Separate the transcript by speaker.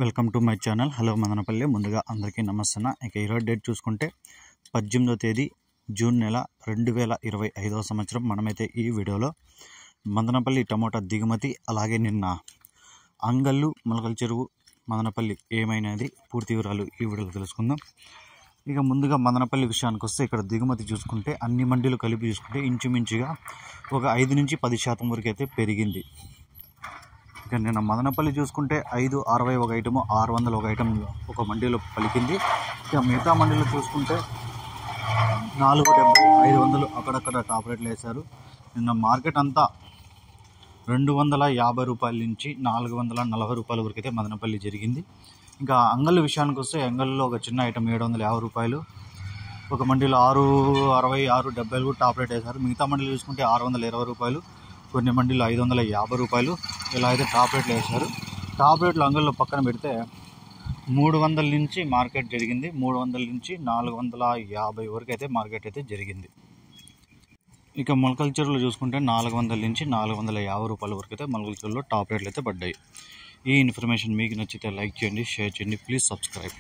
Speaker 1: Welcome to my channel. Hello Madanapalle. ముందుగా అందరికీ నమస్తే. ఇక ఈరోజు డేట్ చూసుకుంటే 18వ తేదీ జూన్ నెల 2025వ సంవత్సరం. మనమైతే ఈ వీడియోలో మదనపల్లి టమోటా దిగుమతి, అలాగే నిన్న అంగళ్ళు, మొలకల చెరువు, మదనపల్లి ఏమైనది పూర్తి వివరాలు ఈ వీడియోలో తెలుసుకుందాం. ఇక ముందుగా మదనపల్లి విషయానికి వస్తే ఇక్కడ దిగుమతి చూసుకుంటే అన్ని మండీలు కలిపి చూసుకుంటే ఇంచుమించుగా ఒక 5 నుంచి 10% వరకు అయితే పెరిగింది. ఇక నిన్న మదనపల్లి చూసుకుంటే 560 ఒక ఐటము, 600 ఒక ఐటమ్ ఒక మండీలో పలికింది. ఇక మిగతా మండీలో చూసుకుంటే 470, 500 అక్కడక్కడ టాప్ రేట్లు వేశారు. నిన్న మార్కెట్ అంతా 250 రూపాయల నుంచి 440 రూపాయల వరకు అయితే మదనపల్లి జరిగింది. ఇంకా అంగళ్ళు విషయానికి వస్తే అంగళ్ళలో ఒక చిన్న ఐటమ్ 750 రూపాయలు, ఒక మండీలో 660, 670 టాప్ రేట్ వేశారు. మిగతా మండీలు చూసుకుంటే 620 రూపాయలు, కొన్ని మండీలు 550 రూపాయలు ఇలా అయితే టాప్ రేట్లు వేశారు. టాప్ రేట్లు అంగల్లో పక్కన పెడితే 300 నుంచి మార్కెట్ జరిగింది. 300 నుంచి 450 వరకు అయితే మార్కెట్ అయితే జరిగింది. ఇక మొలకల చెరువులు చూసుకుంటే 400 నుంచి 450 రూపాయల వరకు అయితే మొలకల చెరువులో టాప్ రేట్లు అయితే పడ్డాయి. ఈ ఇన్ఫర్మేషన్ మీకు నచ్చితే లైక్ చేయండి, షేర్ చేయండి, ప్లీజ్ సబ్స్క్రైబ్.